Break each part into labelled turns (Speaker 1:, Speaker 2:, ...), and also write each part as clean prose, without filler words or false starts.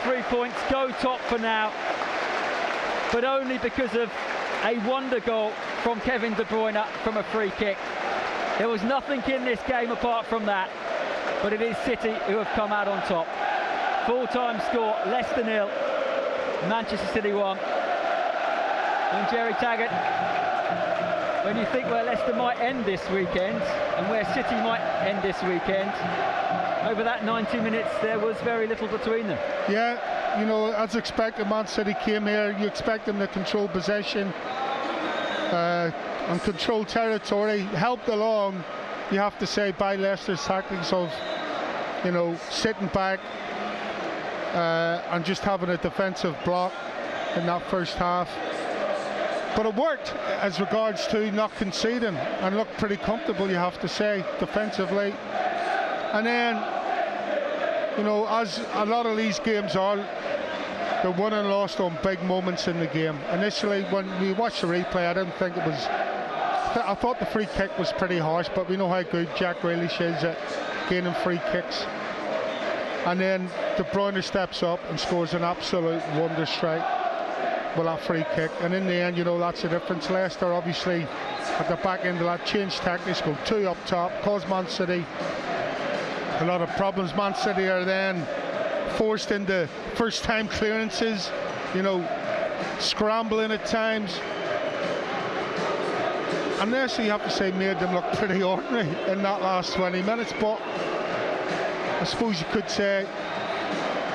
Speaker 1: 3 points, go top for now, but only because of a wonder goal from Kevin De Bruyne from a free kick. There was nothing in this game apart from that, but it is City who have come out on top. Full-time score, Leicester 0, Manchester City 1. And Jerry Taggart, when you think where Leicester might end this weekend and where City might end this weekend, over that 90 minutes there was very little between them.
Speaker 2: Yeah, you know, as expected, Man City came here. You expect them to control possession and control territory, helped along, you have to say, by Leicester's tactics of, you know, sitting back and just having a defensive block in that first half. But it worked as regards to not conceding and looked pretty comfortable, you have to say, defensively. And then, you know, as a lot of these games are, they're won and lost on big moments in the game. Initially, when we watched the replay, I didn't think it was... I thought the free kick was pretty harsh, but we know how good Jack Grealish is at gaining free kicks. And then De Bruyne steps up and scores an absolute wonder strike with that free kick. And in the end, you know, that's the difference. Leicester, obviously, at the back end of that, changed tactics, go 2 up top, caused Man City a lot of problems. Man City are then forced into first-time clearances, you know, scrambling at times. And Leicester, you have to say, made them look pretty ordinary in that last 20 minutes. But I suppose you could say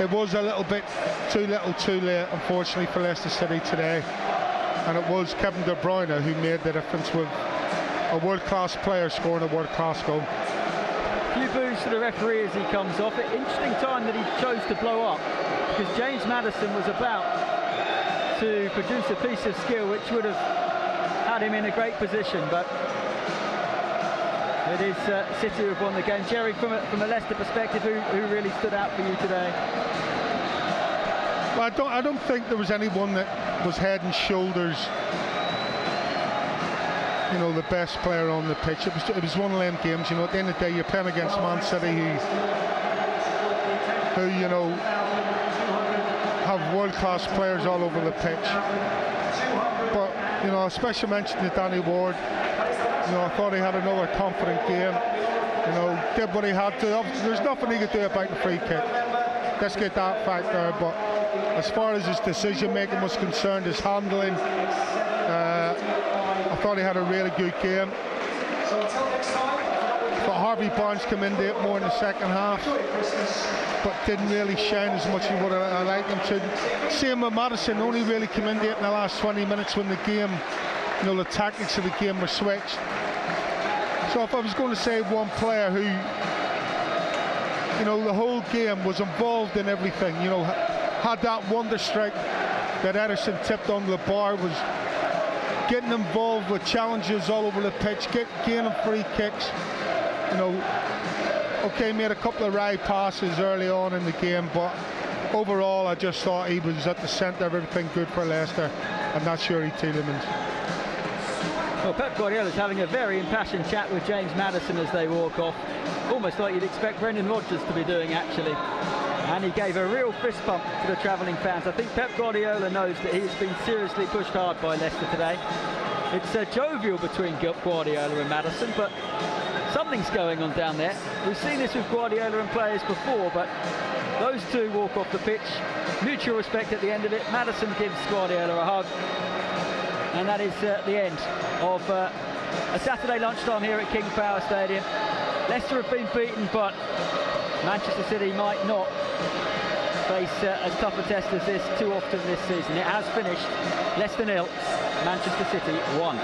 Speaker 2: it was a little bit too little too late, unfortunately, for Leicester City today. And it was Kevin De Bruyne who made the difference with a world-class player scoring a world-class goal.
Speaker 1: A few boos to the referee as he comes off. An interesting time that he chose to blow up, because James Maddison was about to produce a piece of skill which would have had him in a great position, but it is City who have won the game. Jerry, from a Leicester perspective, who really stood out for you today?
Speaker 2: Well, I don't think there was anyone that was head and shoulders, you know, the best player on the pitch. It was one of them games, you know, at the end of the day, you're playing against Man City who you know, have world-class players all over the pitch. But, you know, a special mention to Danny Ward. You know, I thought he had another confident game. You know, did what he had to. Obviously, there's nothing he could do about the free kick. Let's get that fact there. But as far as his decision-making was concerned, his handling, I thought he had a really good game. But Harvey Barnes came into it more in the second half, but didn't really shine as much as what I liked him to. Same with Maddison, only really came into it in the last 20 minutes when the game, you know, the tactics of the game were switched. So if I was going to say one player who, you know, the whole game was involved in everything, you know, had that wonder strike that Ederson tipped onto the bar, was getting involved with challenges all over the pitch, gaining free kicks, you know, okay, made a couple of right passes early on in the game, but overall I just thought he was at the centre of everything good for Leicester, and that's Yuri Tielemans.
Speaker 1: Well, Pep Guardiola's having a very impassioned chat with James Maddison as they walk off, almost like you'd expect Brendan Rodgers to be doing, actually. And he gave a real fist pump to the travelling fans. I think Pep Guardiola knows that he's been seriously pushed hard by Leicester today. It's jovial between Guardiola and Maddison, but something's going on down there. We've seen this with Guardiola and players before, but those two walk off the pitch, mutual respect at the end of it. Maddison gives Guardiola a hug, and that is the end of a Saturday lunchtime here at King Power Stadium. Leicester have been beaten, but Manchester City might not face as tough a test as this too often this season. It has finished Leicester 0, Manchester City 1.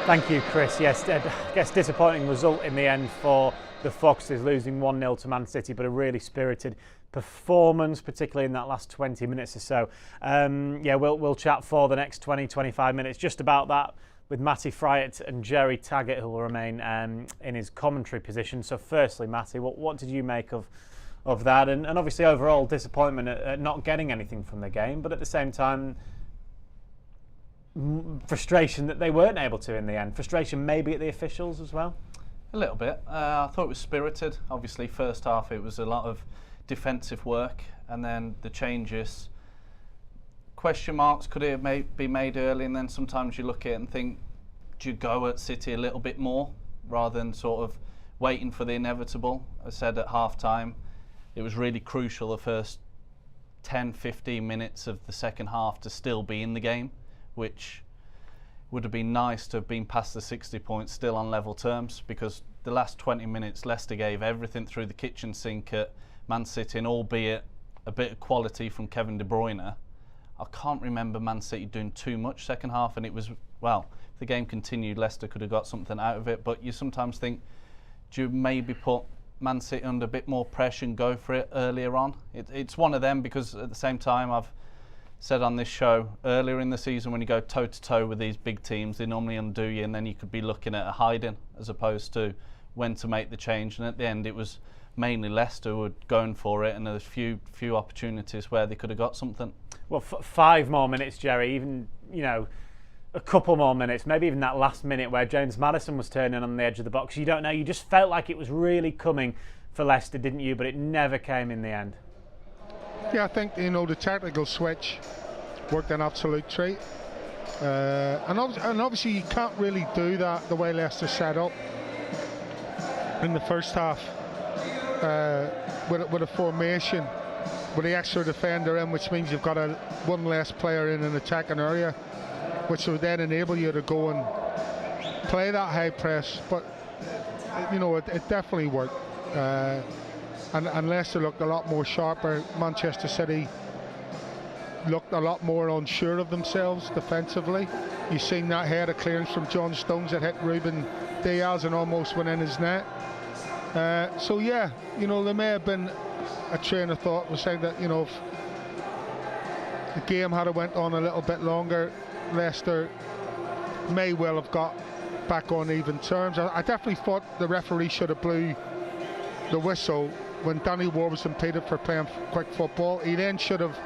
Speaker 3: Thank you, Chris. Yes, I guess disappointing result in the end for the Foxes, losing 1-0 to Man City, but a really spirited performance, particularly in that last 20 minutes or so. Yeah, we'll chat for the next 20-25 minutes just about that with Matty Fryatt and Jerry Taggart, who will remain in his commentary position. So firstly, Matty, what did you make of that? And obviously overall disappointment at not getting anything from the game, but at the same time frustration that they weren't able to in the end. Frustration maybe at the officials as well?
Speaker 4: A little bit. I thought it was spirited. Obviously first half it was a lot of defensive work, and then the changes. Question marks, could it be made early? And then sometimes you look at it and think, do you go at City a little bit more rather than sort of waiting for the inevitable? I said at half-time, it was really crucial the first 10-15 minutes of the second half to still be in the game, which would have been nice to have been past the 60 points still on level terms, because the last 20 minutes Leicester gave everything through the kitchen sink at Man City, and albeit a bit of quality from Kevin De Bruyne, I can't remember Man City doing too much second half, and it was, well, if the game continued, Leicester could have got something out of it. But you sometimes think, do you maybe put Man City under a bit more pressure and go for it earlier on? It's one of them, because at the same time, I've said on this show earlier in the season, when you go toe to toe with these big teams, they normally undo you, and then you could be looking at a hiding as opposed to when to make the change. And at the end, it was mainly Leicester who were going for it, and there's few opportunities where they could have got something.
Speaker 3: Well, 5 more minutes, Jerry, even, a couple more minutes, maybe even that last minute where James Maddison was turning on the edge of the box. You don't know, you just felt like it was really coming for Leicester, didn't you? But it never came in the end.
Speaker 2: Yeah, I think, the technical switch worked an absolute treat. And obviously you can't really do that the way Leicester set up in the first half with a formation with the extra defender in, which means you've got one less player in an attacking area, which would then enable you to go and play that high press. But it definitely worked. And Leicester looked a lot more sharper. Manchester City looked a lot more unsure of themselves defensively. You've seen that header clearance from John Stones that hit Ruben Diaz and almost went in his net. So yeah, there may have been a train of thought was saying that, if the game had went on a little bit longer, Leicester may well have got back on even terms. I definitely thought the referee should have blew the whistle when Danny Ward was impeded for playing quick football. He then should have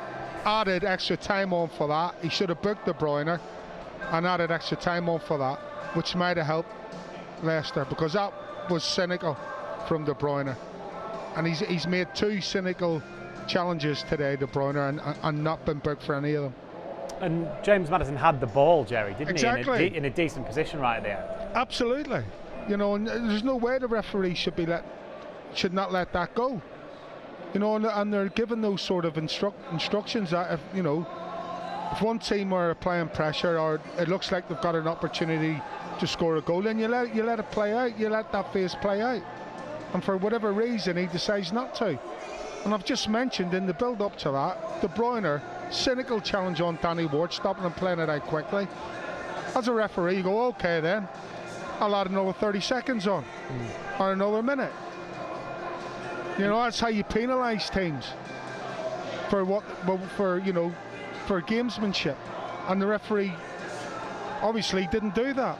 Speaker 2: added extra time on for that. He should have booked De Bruyne and added extra time on for that, which might have helped Leicester, because that was cynical from De Bruyne, and he's made 2 cynical challenges today, De Bruyne, and not been booked for any of them.
Speaker 3: And James Maddison had the ball, Jerry, didn't
Speaker 2: exactly.
Speaker 3: he? In a decent position right there.
Speaker 2: Absolutely. And there's no way the referee should not let that go. And they're given those sort of instructions that if one team are applying pressure, or it looks like they've got an opportunity to score a goal, then you let it play out. You let that phase play out. And for whatever reason, he decides not to. And I've just mentioned in the build-up to that, De Bruyne, cynical challenge on Danny Ward, stopping him playing it out quickly. As a referee, you go, okay then, I'll add another 30 seconds on, or another minute. That's how you penalise teams for gamesmanship. And the referee obviously didn't do that.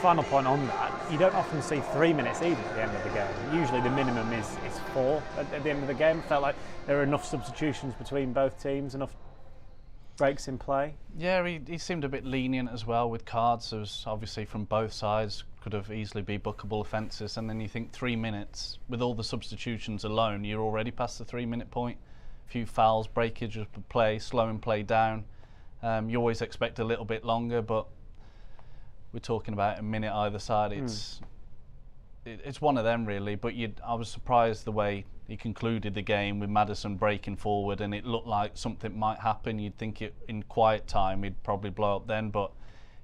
Speaker 3: Final point on that, you don't often see 3 minutes either at the end of the game. Usually the minimum is 4 at the end of the game. Felt like there were enough substitutions between both teams, enough breaks in play.
Speaker 4: Yeah, he seemed a bit lenient as well with cards. There was obviously from both sides, could have easily be bookable offences, and then you think 3 minutes, with all the substitutions alone, you're already past the 3 minute point. A few fouls, breakage of play, slowing play down. You always expect a little bit longer, but we're talking about a minute either side. It's one of them really, but I was surprised the way he concluded the game with Maddison breaking forward, and it looked like something might happen. You'd think in quiet time he'd probably blow up then, but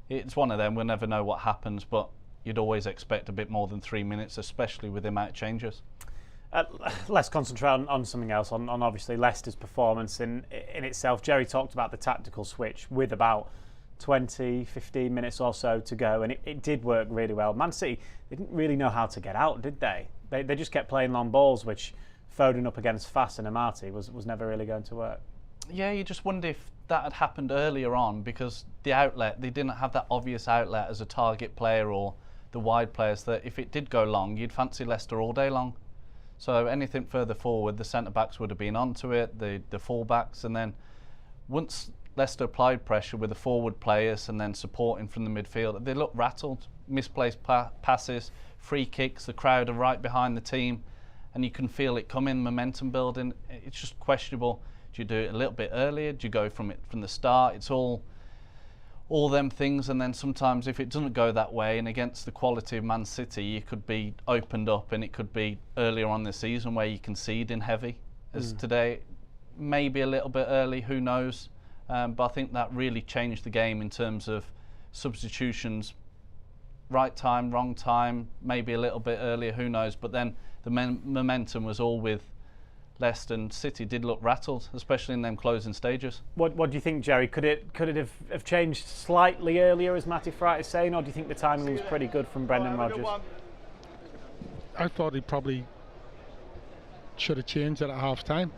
Speaker 4: it's one of them. We'll never know what happens, but you'd always expect a bit more than 3 minutes, especially with the amount of changes.
Speaker 3: Let's concentrate on something else, on obviously Leicester's performance in itself. Jerry talked about the tactical switch with about 15 minutes or so to go, and it did work really well. Man City, they didn't really know how to get out, did they? They just kept playing long balls, which Foden up against Fass and Amati was never really going to work.
Speaker 4: Yeah, you just wonder if that had happened earlier on, because the outlet, they didn't have that obvious outlet as a target player or the wide players, that if it did go long, you'd fancy Leicester all day long. So anything further forward, the centre-backs would have been onto it, the full-backs, and then once Leicester applied pressure with the forward players and then supporting from the midfield, they looked rattled. Misplaced passes, free kicks, the crowd are right behind the team, and you can feel it coming, momentum building. It's just questionable. Do you do it a little bit earlier? Do you go from the start? It's all them things, and then sometimes if it doesn't go that way, and against the quality of Man City, you could be opened up, and it could be earlier on this season where you concede in heavy. As today, maybe a little bit early, who knows? But I think that really changed the game in terms of substitutions. Right time, wrong time, maybe a little bit earlier, who knows? But then the momentum was all with Leicester, and City did look rattled, especially in them closing stages.
Speaker 3: What do you think, Jerry? Could it have changed slightly earlier, as Matty Fright is saying, or do you think the timing was pretty good from Brendan Rodgers?
Speaker 2: I thought he probably should have changed it at half time.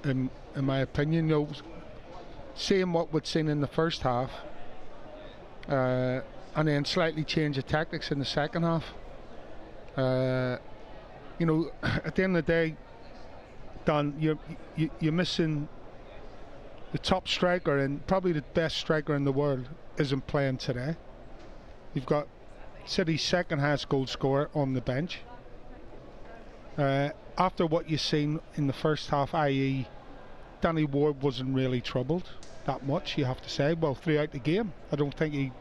Speaker 2: In my opinion, seeing what we'd seen in the first half, and then slightly change the tactics in the second half. At the end of the day, Dan, you're missing the top striker, and probably the best striker in the world isn't playing today. You've got City's second highest goal scorer on the bench. After what you've seen in the first half, i.e. Danny Ward wasn't really troubled that much, you have to say. Well, throughout the game, I don't think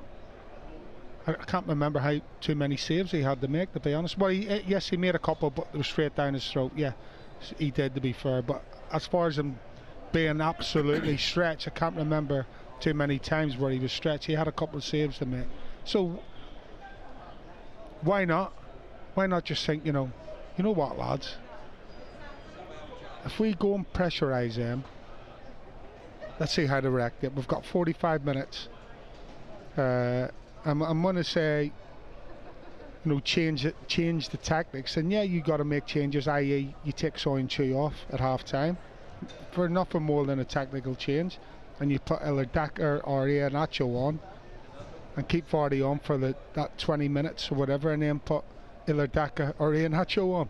Speaker 2: I can't remember how too many saves he had to make, to be honest. Well, yes, he made a couple, but they were straight down his throat. Yeah, he did, to be fair. But as far as him being absolutely stretched, I can't remember too many times where he was stretched. He had a couple of saves to make. So why not? Why not just think, you know what, lads? If we go and pressurise them, let's see how they react it. We've got 45 minutes. I'm going to say, change the tactics, and yeah, you got to make changes. I.e., you take Soy and Chu off at half time for nothing more than a tactical change, and you put Ilardaka or Iheanacho on, and keep Vardy on for that 20 minutes or whatever, and then put Ilardaka or Iheanacho on,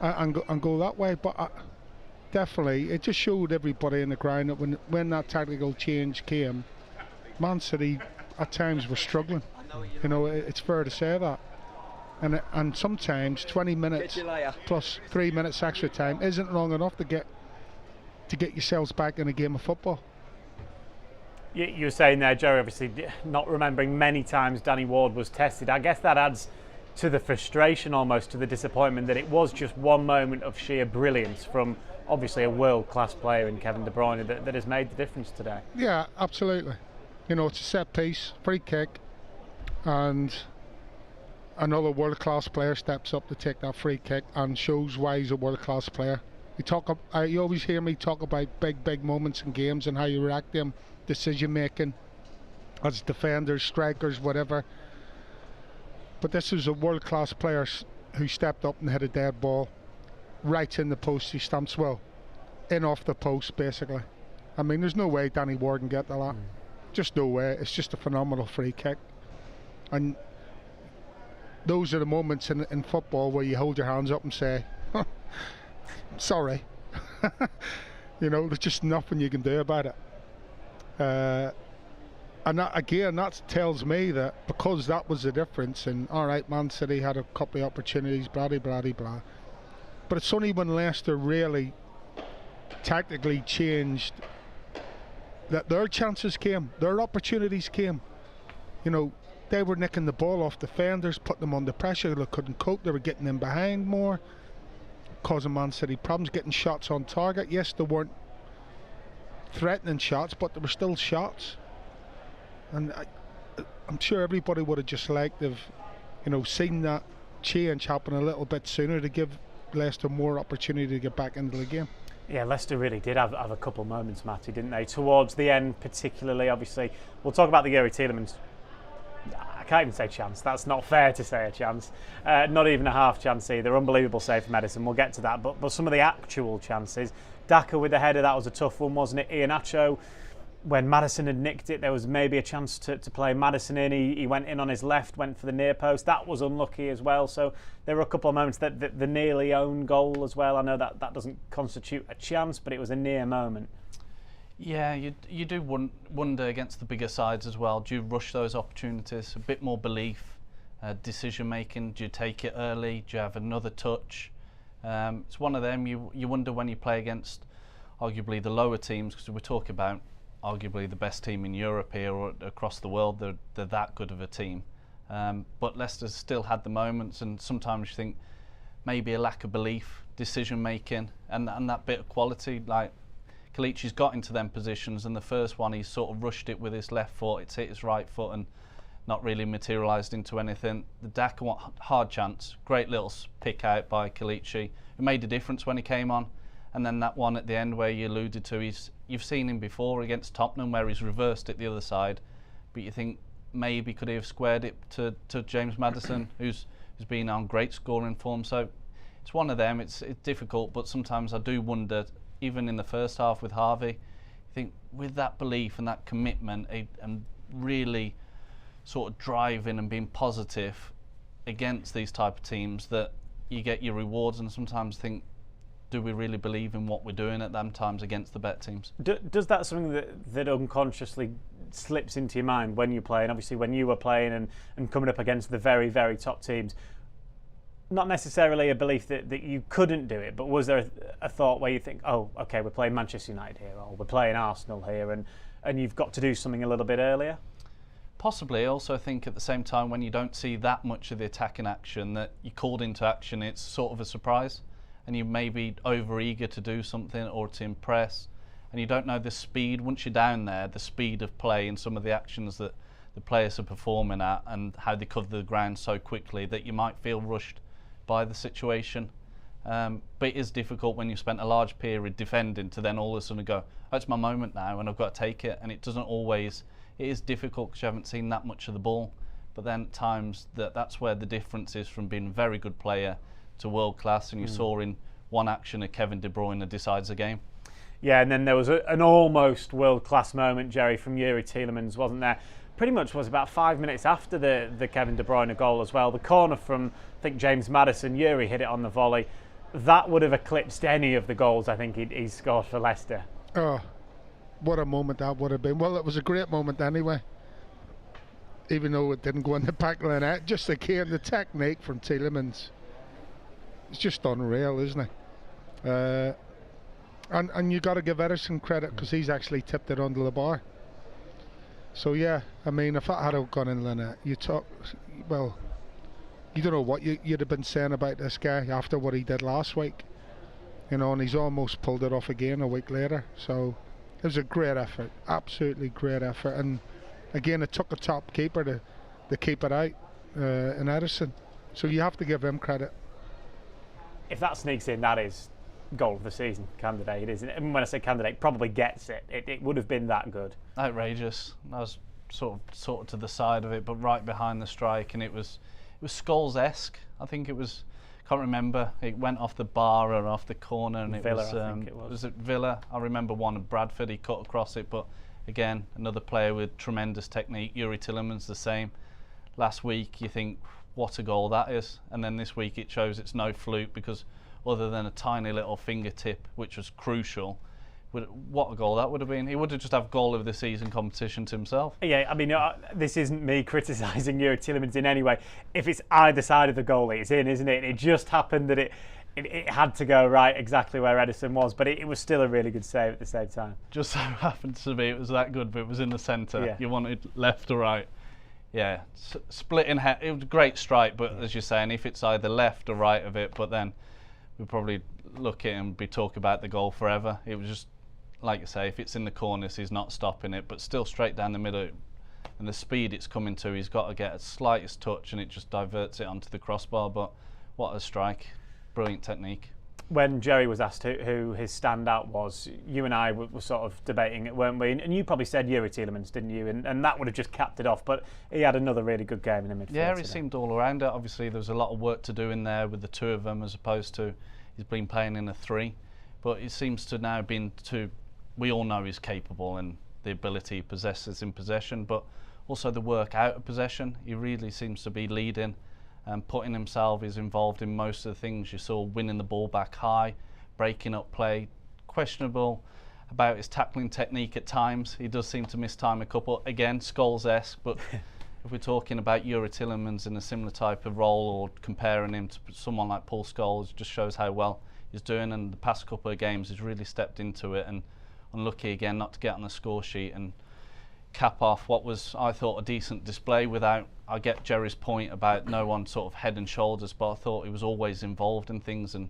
Speaker 2: and go that way. But definitely, it just showed everybody in the ground that when that tactical change came, Man City at times were struggling. It's fair to say that, and sometimes 20 minutes plus 3 minutes extra time isn't long enough to get yourselves back in a game of football.
Speaker 3: You were saying there, Jerry, obviously not remembering many times Danny Ward was tested. I guess that adds to the frustration, almost to the disappointment, that it was just one moment of sheer brilliance from obviously a world-class player in Kevin De Bruyne that has made the difference today.
Speaker 2: Yeah, absolutely. It's a set piece, free kick, and another world-class player steps up to take that free kick and shows why he's a world-class player. You always hear me talk about big moments in games and how you react to them, decision-making as defenders, strikers, whatever. But this was a world-class player who stepped up and hit a dead ball right in the post. He stamps in off the post, basically. I mean, there's no way Danny Ward can get to that. Just no way. It's just a phenomenal free kick, and those are the moments in football where you hold your hands up and say, sorry. There's just nothing you can do about it. And that tells me that because that was the difference, and alright, Man City had a couple of opportunities, blah blah blah, but it's only when Leicester really tactically changed that their chances came, their opportunities came. They were nicking the ball off defenders, putting them under pressure. They couldn't cope. They were getting in behind more, causing Man City problems, getting shots on target. Yes, they weren't threatening shots, but they were still shots. And I'm sure everybody would have just liked to have, seen that change happen a little bit sooner to give Leicester more opportunity to get back into the game.
Speaker 3: Yeah, Leicester really did have a couple of moments, Matty, didn't they? Towards the end, particularly, obviously. We'll talk about the Yuri Tielemans. I can't even say chance. That's not fair to say a chance. Not even a half chance either. Unbelievable save from Edison. We'll get to that. But some of the actual chances. Daka with the header, that was a tough one, wasn't it? Iheanacho, when Maddison had nicked it, there was maybe a chance to play Maddison in. He went in on his left, went for the near post. That was unlucky as well. So there were a couple of moments that the nearly own goal as well. I know that doesn't constitute a chance, but it was a near moment.
Speaker 4: Yeah, you do wonder against the bigger sides as well. Do you rush those opportunities? A bit more belief, decision making. Do you take it early? Do you have another touch? It's one of them you wonder when you play against arguably the lower teams, because we're talking about arguably the best team in Europe here or across the world. They're that good of a team. But Leicester's still had the moments, and sometimes you think maybe a lack of belief, decision making, and that bit of quality. Like Kelechi's got into them positions, and the first one he sort of rushed it with his left foot, it's hit his right foot and not really materialised into anything. The Daka hard chance, great little pick out by Kelechi, who made a difference when he came on. And then that one at the end where you alluded to, you've seen him before against Tottenham where he's reversed it the other side, but you think maybe could he have squared it to James Maddison, who's been on great scoring form. So it's one of them. It's difficult, but sometimes I do wonder, even in the first half with Harvey, you think with that belief and that commitment and really sort of driving and being positive against these type of teams, that you get your rewards. And sometimes think, do we really believe in what we're doing at them times against the better teams?
Speaker 3: Does that something that unconsciously slips into your mind when you play, and obviously when you were playing and coming up against the very, very top teams? Not necessarily a belief that you couldn't do it, but was there a thought where you think, oh, okay, we're playing Manchester United here, or we're playing Arsenal here, and you've got to do something a little bit earlier?
Speaker 4: Possibly. I also think at the same time, when you don't see that much of the attacking action, that you're called into action, it's sort of a surprise, and you may be over eager to do something or to impress, and you don't know the speed, once you're down there, the speed of play and some of the actions that the players are performing at, and how they cover the ground so quickly that you might feel rushed by the situation. But it is difficult when you spent a large period defending to then all of a sudden go, oh, it's my moment now and I've got to take it. And it doesn't always, it is difficult because you haven't seen that much of the ball. But then at times that's where the difference is from being a very good player to world class. And you saw in one action of Kevin De Bruyne decides a game.
Speaker 3: Yeah, and then there was an almost world class moment, Jerry, from Yuri Tielemans, wasn't there? Pretty much was about 5 minutes after the Kevin De Bruyne goal as well. The corner from, I think, James Maddison. Yuri hit it on the volley. That would have eclipsed any of the goals I think he's scored for Leicester.
Speaker 2: Oh, what a moment that would have been. Well, it was a great moment anyway, even though it didn't go in the back of the net. Just again, the technique from Tielemans, it's just unreal, isn't it? And you got to give Ederson credit because he's actually tipped it under the bar. So yeah, I mean, if that had gone in the net, you don't know what you'd have been saying about this guy after what he did last week, you know, and he's almost pulled it off again a week later. So it was a great effort, absolutely great effort, and again, it took a top keeper to keep it out in Ederson. So you have to give him credit.
Speaker 3: If that sneaks in, that is goal of the season candidate, isn't it? And when I say candidate, probably gets it. It would have been that good.
Speaker 4: Outrageous. I was sort of to the side of it, but right behind the strike, and it was Scholes-esque. I think it was. Can't remember. It went off the bar or off the corner, and
Speaker 3: Villa,
Speaker 4: it was.
Speaker 3: I think it was.
Speaker 4: Was it Villa? I remember one of Bradford. He cut across it, but again, another player with tremendous technique. Yuri Tielemans the same. Last week, you think, what a goal that is, and then this week it shows it's no fluke, because other than a tiny little fingertip, which was crucial, what a goal that would have been. He would have just have goal of the season competition to himself.
Speaker 3: Yeah, I mean, this isn't me criticising Yuri Tielemans in any way. If it's either side of the goalie, it's in, isn't it? It just happened that it had to go right exactly where Ederson was, but it was still a really good save at the same time.
Speaker 4: Just so happened to be, it was that good, but it was in the centre.
Speaker 3: Yeah.
Speaker 4: You wanted left or right. Yeah, split in half. It was a great strike, but as you're saying, if it's either left or right of it, but then we'd probably look at it and be talking about the goal forever. It was just, like you say, if it's in the corners, he's not stopping it, but still straight down the middle. And the speed it's coming to, he's got to get a slightest touch, and it just diverts it onto the crossbar. But what a strike. Brilliant technique.
Speaker 3: When Jerry was asked who his standout was, you and I were sort of debating it, weren't we? And you probably said Yuri Tielemans, didn't you? And that would have just capped it off, but he had another really good game in the midfield.
Speaker 4: Yeah, he seemed all around it. Obviously, there was a lot of work to do in there with the two of them, as opposed to he's been playing in a three. But it seems to now been to, we all know he's capable and the ability he possesses in possession, but also the work out of possession. He really seems to be leading and putting himself. He's involved in most of the things you saw, winning the ball back high, breaking up play. Questionable about his tackling technique at times. He does seem to miss time a couple. Again, Scholes-esque, but if we're talking about Tielemans in a similar type of role, or comparing him to someone like Paul Scholes, just shows how well he's doing. And the past couple of games he's really stepped into it, and unlucky again not to get on the score sheet and cap off what was, I thought, a decent display. Without, I get Jerry's point about no one sort of head and shoulders, but I thought he was always involved in things and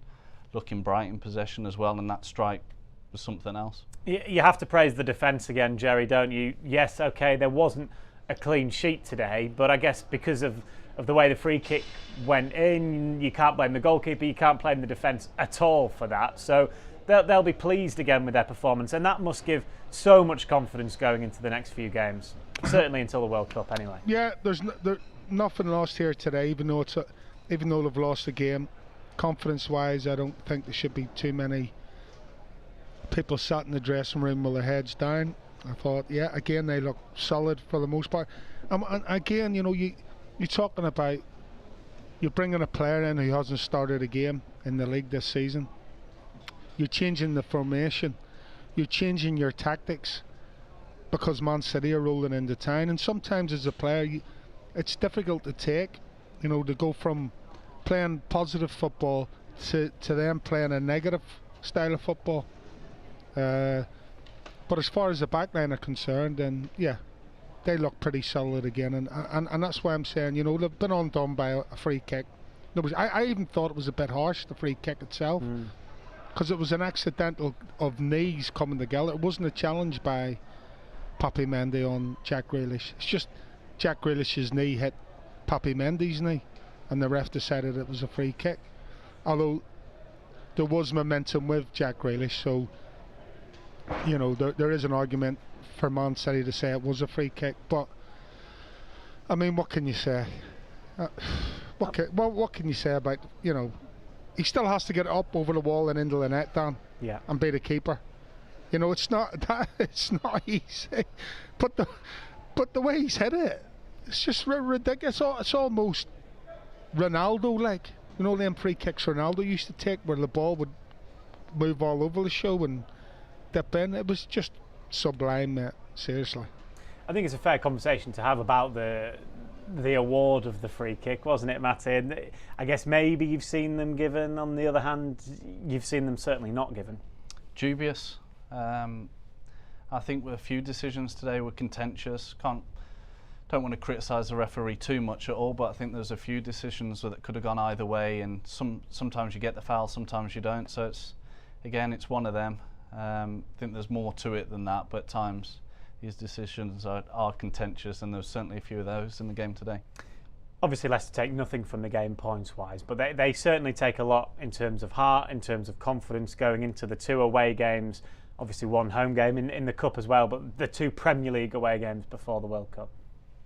Speaker 4: looking bright in possession as well, and that strike was something else.
Speaker 3: You have to praise the defence again, Jerry, don't you? Yes, okay, there wasn't a clean sheet today, but I guess because of the way the free kick went in, you can't blame the goalkeeper, you can't blame the defence at all for that. So they'll be pleased again with their performance, and that must give so much confidence going into the next few games, certainly until the World Cup anyway.
Speaker 2: Yeah, there's nothing lost here today, even though they've lost the game. Confidence-wise, I don't think there should be too many people sat in the dressing room with their heads down. I thought, yeah, again, they look solid for the most part. And again, you're talking about, you're bringing a player in who hasn't started a game in the league this season. You're changing the formation. You're changing your tactics because Man City are rolling into town. And sometimes as a player, it's difficult to take, to go from playing positive football to them playing a negative style of football. But as far as the backline are concerned, then yeah, they look pretty solid again, and that's why I'm saying, they've been undone by a free kick. I even thought it was a bit harsh, the free kick itself, because it was an accidental of knees coming together. It wasn't a challenge by Papi Mendy on Jack Grealish. It's just Jack Grealish's knee hit Papi Mendy's knee, and the ref decided it was a free kick. Although there was momentum with Jack Grealish, so there is an argument for Man City to say it was a free kick. But I mean, what can you say? What can you say about, he still has to get up over the wall and into the net, Dan, and be the keeper. It's not easy. But the way he's hit it, it's just ridiculous. It's almost Ronaldo-like. Them free kicks Ronaldo used to take, where the ball would move all over the show and dip in. It was just sublime, mate. Seriously.
Speaker 3: I think it's a fair conversation to have about the award of the free kick, wasn't it, Matty? And I guess maybe you've seen them given. On the other hand, you've seen them certainly not given.
Speaker 4: Dubious. I think a few decisions today were contentious. Don't want to criticise the referee too much at all, but I think there's a few decisions that could have gone either way, and sometimes you get the foul, sometimes you don't. So it's one of them. I think there's more to it than that, but at times these decisions are contentious, and there's certainly a few of those in the game today.
Speaker 3: Obviously, Leicester take nothing from the game points-wise, but they certainly take a lot in terms of heart, in terms of confidence going into the 2 away games. Obviously, 1 home game in the Cup as well, but the 2 Premier League away games before the World Cup.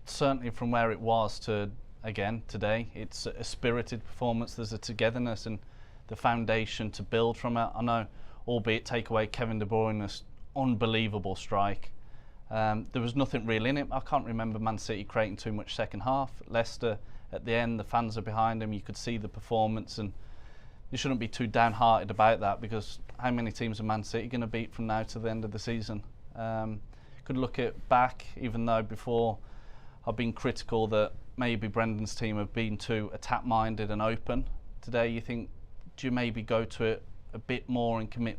Speaker 3: Certainly
Speaker 4: from where it was to, again, today, it's a spirited performance. There's a togetherness and the foundation to build from it. I know, albeit take away Kevin De Bruyne's unbelievable strike. There was nothing really in it. I can't remember Man City creating too much second half. Leicester, at the end, the fans are behind them. You could see the performance, and you shouldn't be too downhearted about that, because how many teams are Man City going to beat from now to the end of the season? Could look at back, even though before I've been critical that maybe Brendan's team have been too attack-minded and open. Today, you think, do you maybe go to it a bit more and commit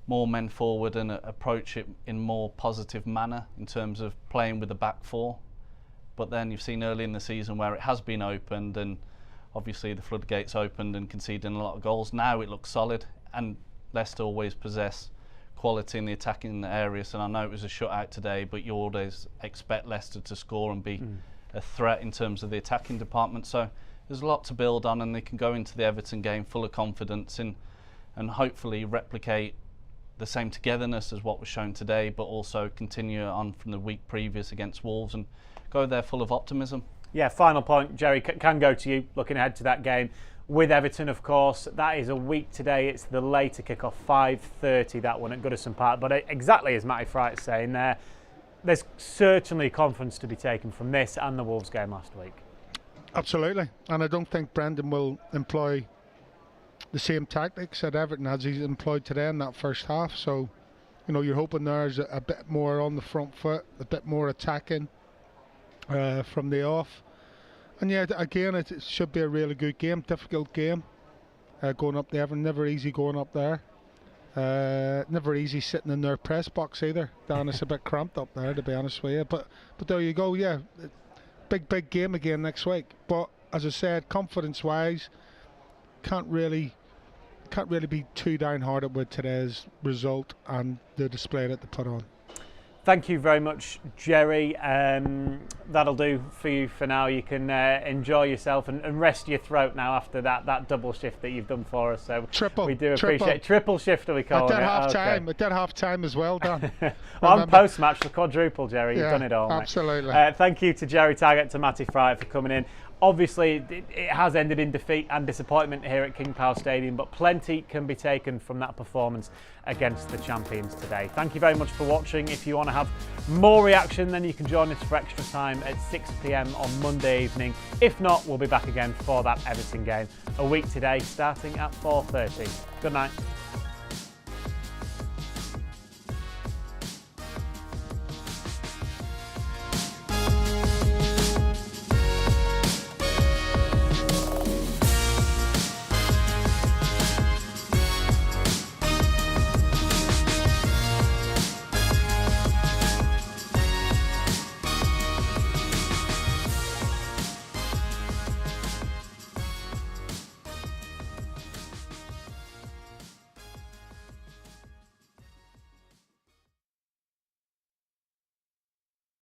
Speaker 4: more men forward and approach it in more positive manner in terms of playing with the back 4? But then you've seen early in the season where it has been opened, and obviously the floodgates opened and conceding a lot of goals. Now it looks solid, and Leicester always possess quality in the attacking areas, and I know it was a shutout today, but you always expect Leicester to score and be a threat in terms of the attacking department. So there's a lot to build on, and they can go into the Everton game full of confidence and hopefully replicate the same togetherness as what was shown today, but also continue on from the week previous against Wolves and go there full of optimism. Yeah, final point, Jerry, can go to you, looking ahead to that game with Everton, of course. That is a week today. It's the later kick-off, 5:30, that one at Goodison Park. But exactly as Matty Fright's saying there, there's certainly confidence to be taken from this and the Wolves game last week.
Speaker 2: Absolutely. And I don't think Brendan will employ the same tactics at Everton as he's employed today in that first half. So, you're hoping there's a bit more on the front foot, a bit more attacking, from the off. And yeah, again, it should be a really good game, difficult game. Going up there, never easy going up there. Never easy sitting in their press box either. Dan, it's a bit cramped up there, to be honest with you. But there you go, yeah. Big game again next week. But as I said, confidence-wise, can't really be too downhearted with today's result and the display that they put on.
Speaker 3: Thank you very much, Jerry. That'll do for you for now. You can enjoy yourself and rest your throat now after that double shift that you've done for us. So we do appreciate triple shift. Are we calling it?
Speaker 2: I did half time as well, Dan.
Speaker 3: On post match, the quadruple, Jerry. You've done it all.
Speaker 2: Absolutely.
Speaker 3: Thank you to Jerry Taggart, to Matty Fryer for coming in. Obviously, it has ended in defeat and disappointment here at King Power Stadium, but plenty can be taken from that performance against the champions today. Thank you very much for watching. If you want to have more reaction, then you can join us for extra time at 6 p.m. on Monday evening. If not, we'll be back again for that Everton game a week today, starting at 4:30. Good night.